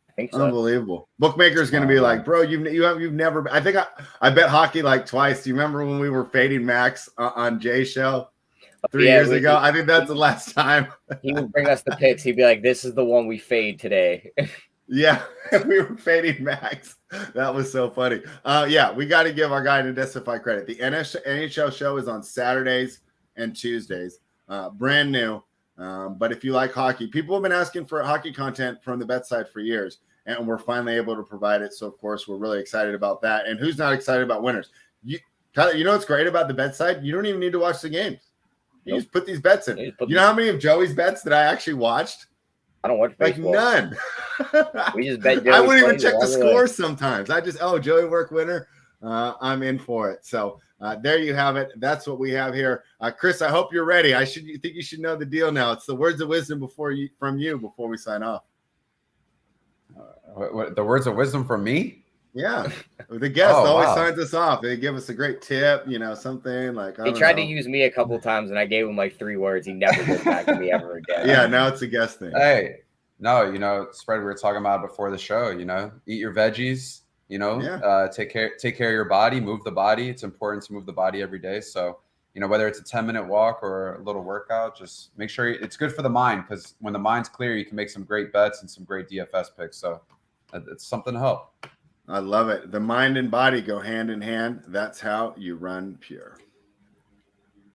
S3: I think so.
S1: Unbelievable. Bookmaker's going to be like, bro, you've never. I think I bet hockey like twice. Do you remember when we were fading Max on Jay's show 3 years ago? I think that's the last time.
S3: He would bring us the picks. He'd be like, "This is the one we fade today."
S1: Yeah, we were fading Max. That was so funny. Yeah, we got to give our guy Identify credit. The NHL show is on Saturdays and Tuesdays. Brand new. But if you like hockey, people have been asking for hockey content from the bet side for years, and we're finally able to provide it. So, of course, we're really excited about that. And who's not excited about winners? Tyler, you know what's great about the bet side? You don't even need to watch the games. You just put these bets in. You know how many of Joey's bets that I actually watched?
S3: I don't watch baseball.
S1: Like none.
S3: We just bet Joey.
S1: I wouldn't even check the scores sometimes. I just, Joey work winner. I'm in for it. So there you have it. That's what we have here. Chris, I hope you're ready. You think you should know the deal now. It's the words of wisdom before we sign off.
S2: What, the words of wisdom from me?
S1: Yeah. The guest always signs us off. They give us a great tip, something like
S3: He tried to use me a couple of times and I gave him like 3 words. He never goes back to me ever again.
S1: Yeah, now it's a guest thing.
S2: Hey, no, spread we were talking about before the show, eat your veggies, take care of your body, move the body. It's important to move the body every day. So, whether it's a 10-minute walk or a little workout, just make sure it's good for the mind, because when the mind's clear, you can make some great bets and some great DFS picks. So it's something to help.
S1: I love it. The mind and body go hand in hand. That's how you run pure.